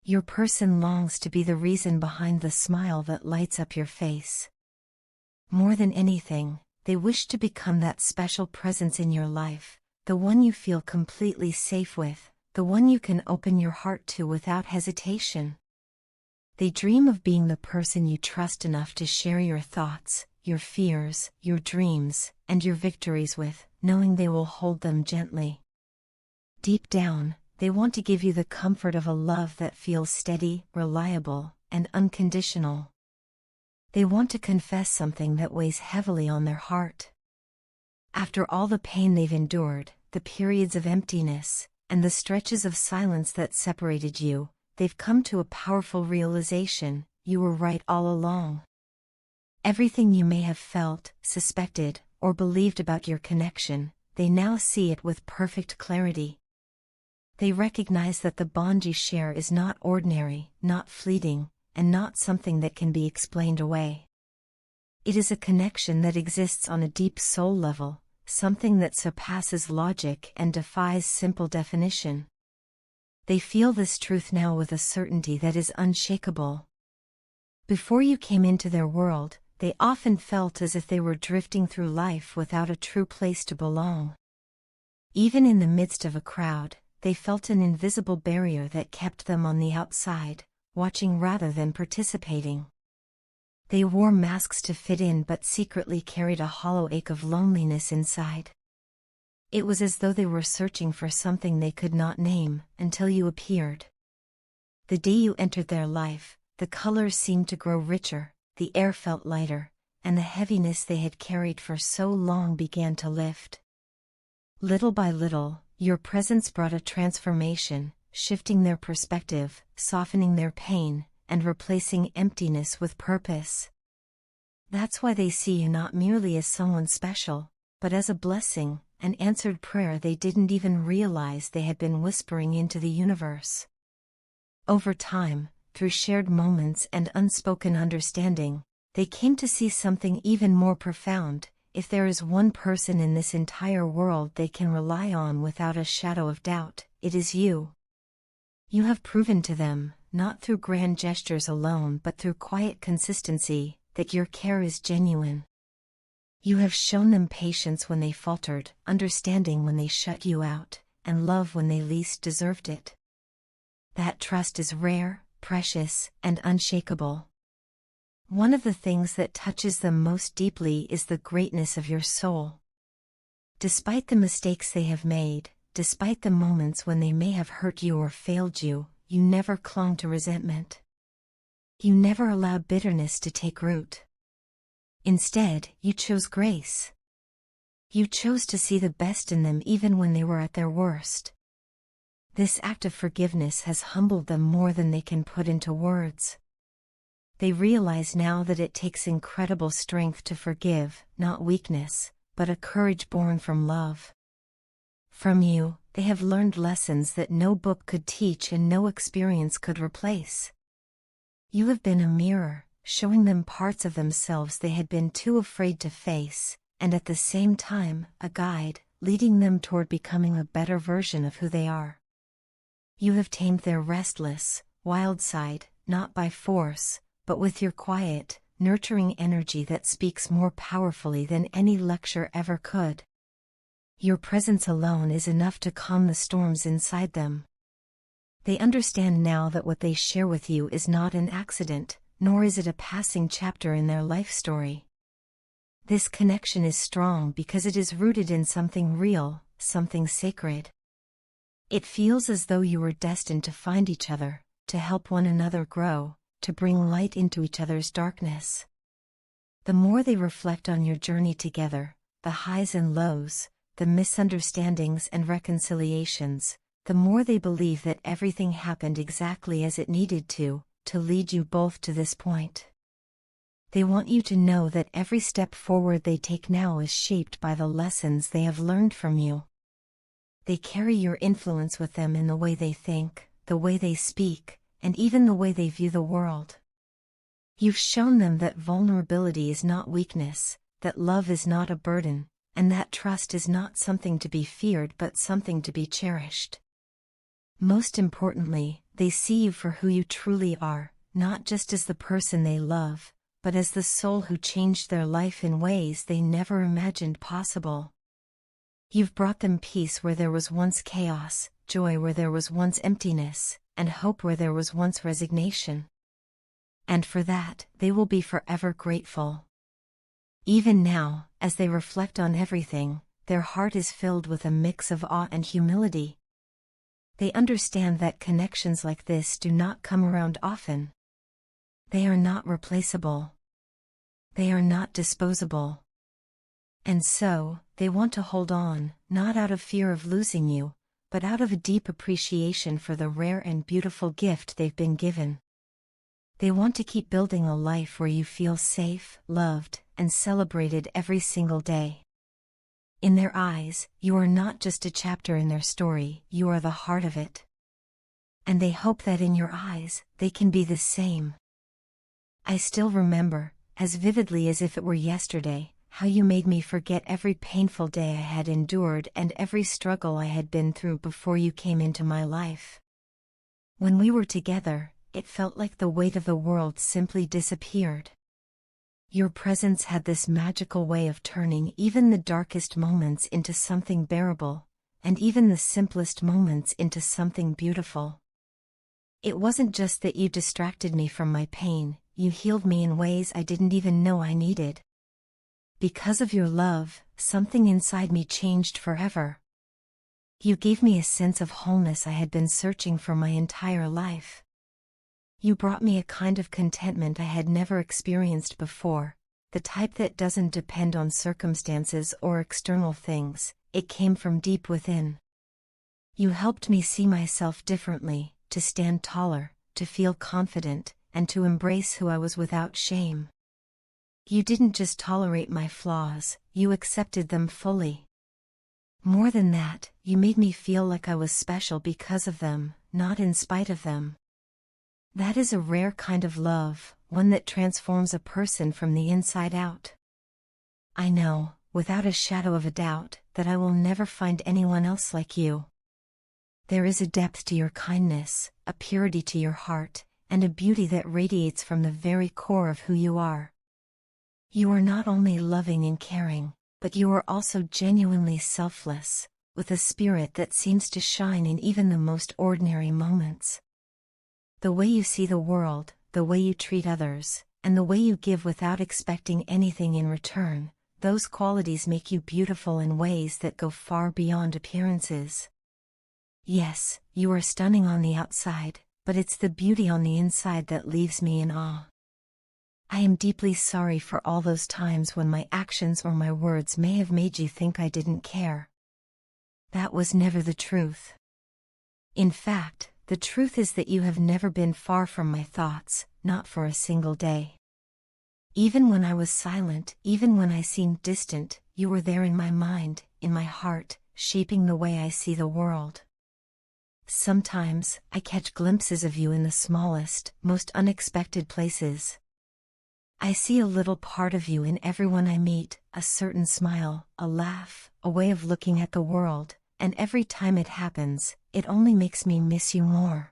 Your person longs to be the reason behind the smile that lights up your face. More than anything, they wish to become that special presence in your life, the one you feel completely safe with, the one you can open your heart to without hesitation. They dream of being the person you trust enough to share your thoughts, your fears, your dreams, and your victories with, knowing they will hold them gently. Deep down, they want to give you the comfort of a love that feels steady, reliable, and unconditional. They want to confess something that weighs heavily on their heart. After all the pain they've endured, the periods of emptiness, and the stretches of silence that separated you, they've come to a powerful realization: you were right all along. Everything you may have felt, suspected, or believed about your connection, they now see it with perfect clarity. They recognize that the bond you share is not ordinary, not fleeting, and not something that can be explained away. It is a connection that exists on a deep soul level, something that surpasses logic and defies simple definition. They feel this truth now with a certainty that is unshakable. Before you came into their world, they often felt as if they were drifting through life without a true place to belong. Even in the midst of a crowd, they felt an invisible barrier that kept them on the outside, watching rather than participating. They wore masks to fit in but secretly carried a hollow ache of loneliness inside. It was as though they were searching for something they could not name, until you appeared. The day you entered their life, the colors seemed to grow richer, the air felt lighter, and the heaviness they had carried for so long began to lift. Little by little, your presence brought a transformation, shifting their perspective, softening their pain, and replacing emptiness with purpose. That's why they see you not merely as someone special, but as a blessing, an answered prayer they didn't even realize they had been whispering into the universe. Over time, through shared moments and unspoken understanding, they came to see something even more profound: if there is one person in this entire world they can rely on without a shadow of doubt, it is you. You have proven to them, not through grand gestures alone but through quiet consistency, that your care is genuine. You have shown them patience when they faltered, understanding when they shut you out, and love when they least deserved it. That trust is rare, precious, and unshakable. One of the things that touches them most deeply is the greatness of your soul. Despite the mistakes they have made, despite the moments when they may have hurt you or failed you, you never clung to resentment. You never allowed bitterness to take root. Instead, you chose grace. You chose to see the best in them even when they were at their worst. This act of forgiveness has humbled them more than they can put into words. They realize now that it takes incredible strength to forgive, not weakness, but a courage born from love. From you, they have learned lessons that no book could teach and no experience could replace. You have been a mirror, showing them parts of themselves they had been too afraid to face, and at the same time, a guide, leading them toward becoming a better version of who they are. You have tamed their restless, wild side, not by force, but with your quiet, nurturing energy that speaks more powerfully than any lecture ever could. Your presence alone is enough to calm the storms inside them. They understand now that what they share with you is not an accident, nor is it a passing chapter in their life story. This connection is strong because it is rooted in something real, something sacred. It feels as though you were destined to find each other, to help one another grow, to bring light into each other's darkness. The more they reflect on your journey together, the highs and lows, the misunderstandings and reconciliations, the more they believe that everything happened exactly as it needed to lead you both to this point. They want you to know that every step forward they take now is shaped by the lessons they have learned from you. They carry your influence with them in the way they think, the way they speak, and even the way they view the world. You've shown them that vulnerability is not weakness, that love is not a burden, and that trust is not something to be feared but something to be cherished. Most importantly, They see you for who you truly are, not just as the person they love, but as the soul who changed their life in ways they never imagined possible. You've brought them peace where there was once chaos, joy where there was once emptiness, and hope where there was once resignation. And for that, they will be forever grateful. Even now, as they reflect on everything, their heart is filled with a mix of awe and humility. They understand that connections like this do not come around often. They are not replaceable. They are not disposable. And so, they want to hold on, not out of fear of losing you, but out of a deep appreciation for the rare and beautiful gift they've been given. They want to keep building a life where you feel safe, loved, and celebrated every single day. In their eyes, you are not just a chapter in their story, you are the heart of it. And they hope that in your eyes, they can be the same. I still remember, as vividly as if it were yesterday, how you made me forget every painful day I had endured and every struggle I had been through before you came into my life. When we were together, it felt like the weight of the world simply disappeared. Your presence had this magical way of turning even the darkest moments into something bearable, and even the simplest moments into something beautiful. It wasn't just that you distracted me from my pain, you healed me in ways I didn't even know I needed. Because of your love, something inside me changed forever. You gave me a sense of wholeness I had been searching for my entire life. You brought me a kind of contentment I had never experienced before, the type that doesn't depend on circumstances or external things, it came from deep within. You helped me see myself differently, to stand taller, to feel confident, and to embrace who I was without shame. You didn't just tolerate my flaws, you accepted them fully. More than that, you made me feel like I was special because of them, not in spite of them. That is a rare kind of love, one that transforms a person from the inside out. I know, without a shadow of a doubt, that I will never find anyone else like you. There is a depth to your kindness, a purity to your heart, and a beauty that radiates from the very core of who you are. You are not only loving and caring, but you are also genuinely selfless, with a spirit that seems to shine in even the most ordinary moments. The way you see the world, the way you treat others, and the way you give without expecting anything in return, those qualities make you beautiful in ways that go far beyond appearances. Yes, you are stunning on the outside, but it's the beauty on the inside that leaves me in awe. I am deeply sorry for all those times when my actions or my words may have made you think I didn't care. That was never the truth. In fact, the truth is that you have never been far from my thoughts, not for a single day. Even when I was silent, even when I seemed distant, you were there in my mind, in my heart, shaping the way I see the world. Sometimes, I catch glimpses of you in the smallest, most unexpected places. I see a little part of you in everyone I meet, a certain smile, a laugh, a way of looking at the world, and every time it happens, it only makes me miss you more.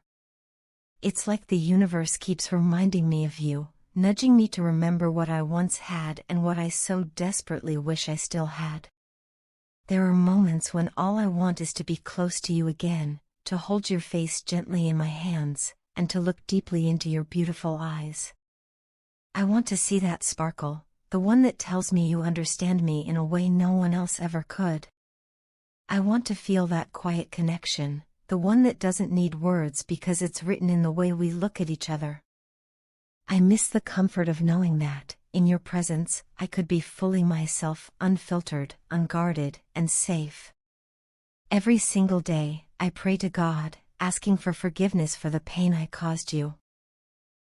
It's like the universe keeps reminding me of you, nudging me to remember what I once had and what I so desperately wish I still had. There are moments when all I want is to be close to you again, to hold your face gently in my hands, and to look deeply into your beautiful eyes. I want to see that sparkle, the one that tells me you understand me in a way no one else ever could. I want to feel that quiet connection, the one that doesn't need words because it's written in the way we look at each other. I miss the comfort of knowing that, in your presence, I could be fully myself, unfiltered, unguarded, and safe. Every single day, I pray to God, asking for forgiveness for the pain I caused you.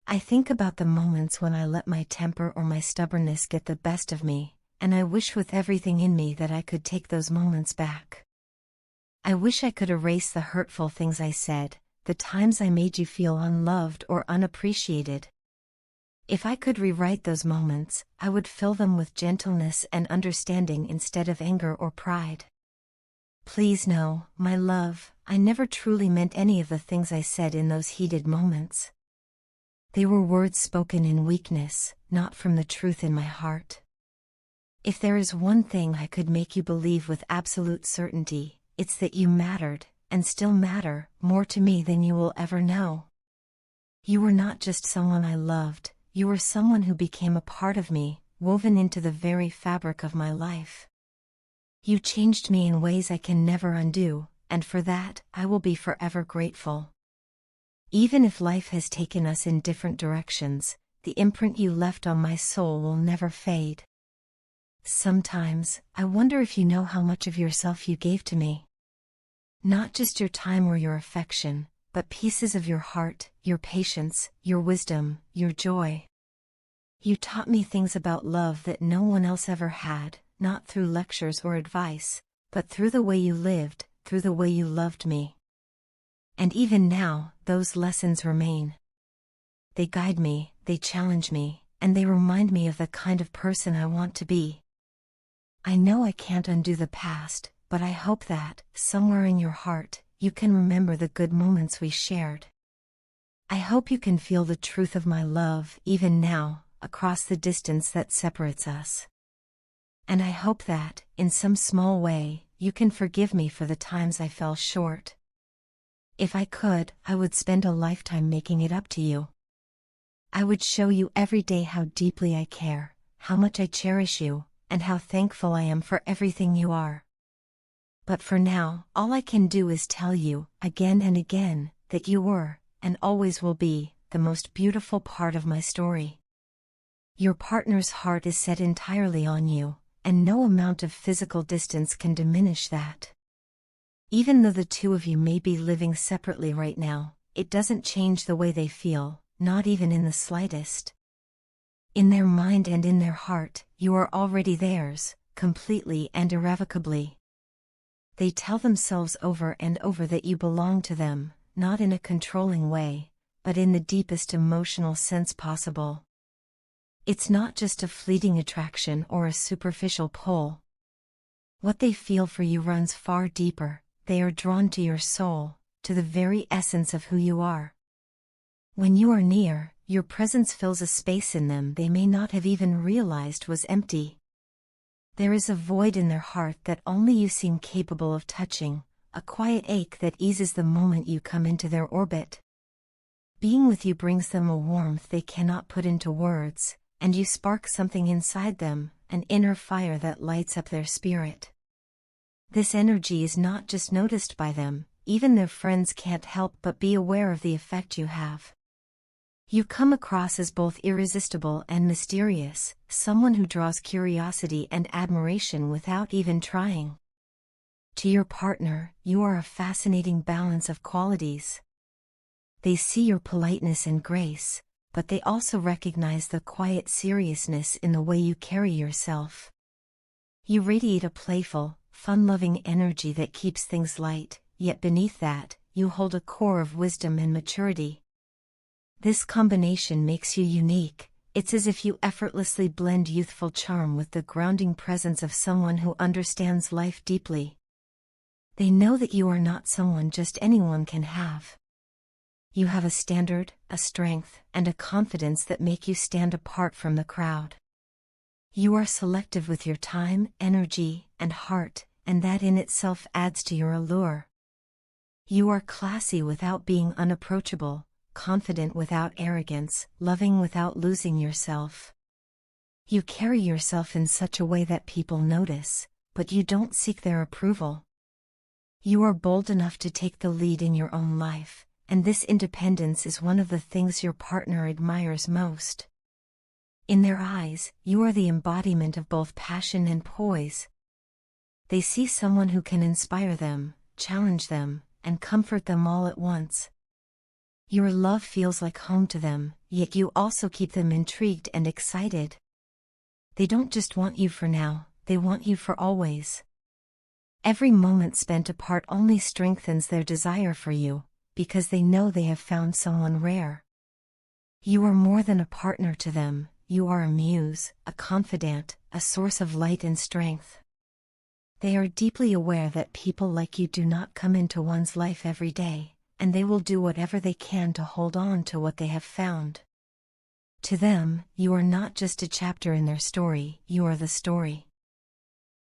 I think about the moments when I let my temper or my stubbornness get the best of me, and I wish with everything in me that I could take those moments back. I wish I could erase the hurtful things I said, the times I made you feel unloved or unappreciated. If I could rewrite those moments, I would fill them with gentleness and understanding instead of anger or pride. Please know, my love, I never truly meant any of the things I said in those heated moments. They were words spoken in weakness, not from the truth in my heart. If there is one thing I could make you believe with absolute certainty, it's that you mattered, and still matter, more to me than you will ever know. You were not just someone I loved, you were someone who became a part of me, woven into the very fabric of my life. You changed me in ways I can never undo, and for that, I will be forever grateful. Even if life has taken us in different directions, the imprint you left on my soul will never fade. Sometimes, I wonder if you know how much of yourself you gave to me. Not just your time or your affection, but pieces of your heart, your patience, your wisdom, your joy. You taught me things about love that no one else ever had, not through lectures or advice, but through the way you lived, through the way you loved me. And even now, those lessons remain. They guide me, they challenge me, and they remind me of the kind of person I want to be. I know I can't undo the past, but I hope that, somewhere in your heart, you can remember the good moments we shared. I hope you can feel the truth of my love, even now, across the distance that separates us. And I hope that, in some small way, you can forgive me for the times I fell short. If I could, I would spend a lifetime making it up to you. I would show you every day how deeply I care, how much I cherish you, and how thankful I am for everything you are. But for now, all I can do is tell you, again and again, that you were, and always will be, the most beautiful part of my story. Your partner's heart is set entirely on you, and no amount of physical distance can diminish that. Even though the two of you may be living separately right now, it doesn't change the way they feel, not even in the slightest. In their mind and in their heart, you are already theirs, completely and irrevocably. They tell themselves over and over that you belong to them, not in a controlling way, but in the deepest emotional sense possible. It's not just a fleeting attraction or a superficial pull. What they feel for you runs far deeper. They are drawn to your soul, to the very essence of who you are. When you are near, your presence fills a space in them they may not have even realized was empty. There is a void in their heart that only you seem capable of touching, a quiet ache that eases the moment you come into their orbit. Being with you brings them a warmth they cannot put into words, and you spark something inside them, an inner fire that lights up their spirit. This energy is not just noticed by them, even their friends can't help but be aware of the effect you have. You come across as both irresistible and mysterious, someone who draws curiosity and admiration without even trying. To your partner, you are a fascinating balance of qualities. They see your politeness and grace, but they also recognize the quiet seriousness in the way you carry yourself. You radiate a playful, fun-loving energy that keeps things light, yet beneath that, you hold a core of wisdom and maturity. This combination makes you unique. It's as if you effortlessly blend youthful charm with the grounding presence of someone who understands life deeply. They know that you are not someone just anyone can have. You have a standard, a strength, and a confidence that make you stand apart from the crowd. You are selective with your time, energy, and heart, and that in itself adds to your allure. You are classy without being unapproachable, confident without arrogance, loving without losing yourself. You carry yourself in such a way that people notice, but you don't seek their approval. You are bold enough to take the lead in your own life, and this independence is one of the things your partner admires most. In their eyes, you are the embodiment of both passion and poise. They see someone who can inspire them, challenge them, and comfort them all at once. Your love feels like home to them, yet you also keep them intrigued and excited. They don't just want you for now, they want you for always. Every moment spent apart only strengthens their desire for you, because they know they have found someone rare. You are more than a partner to them, you are a muse, a confidant, a source of light and strength. They are deeply aware that people like you do not come into one's life every day, and they will do whatever they can to hold on to what they have found. To them, you are not just a chapter in their story, you are the story.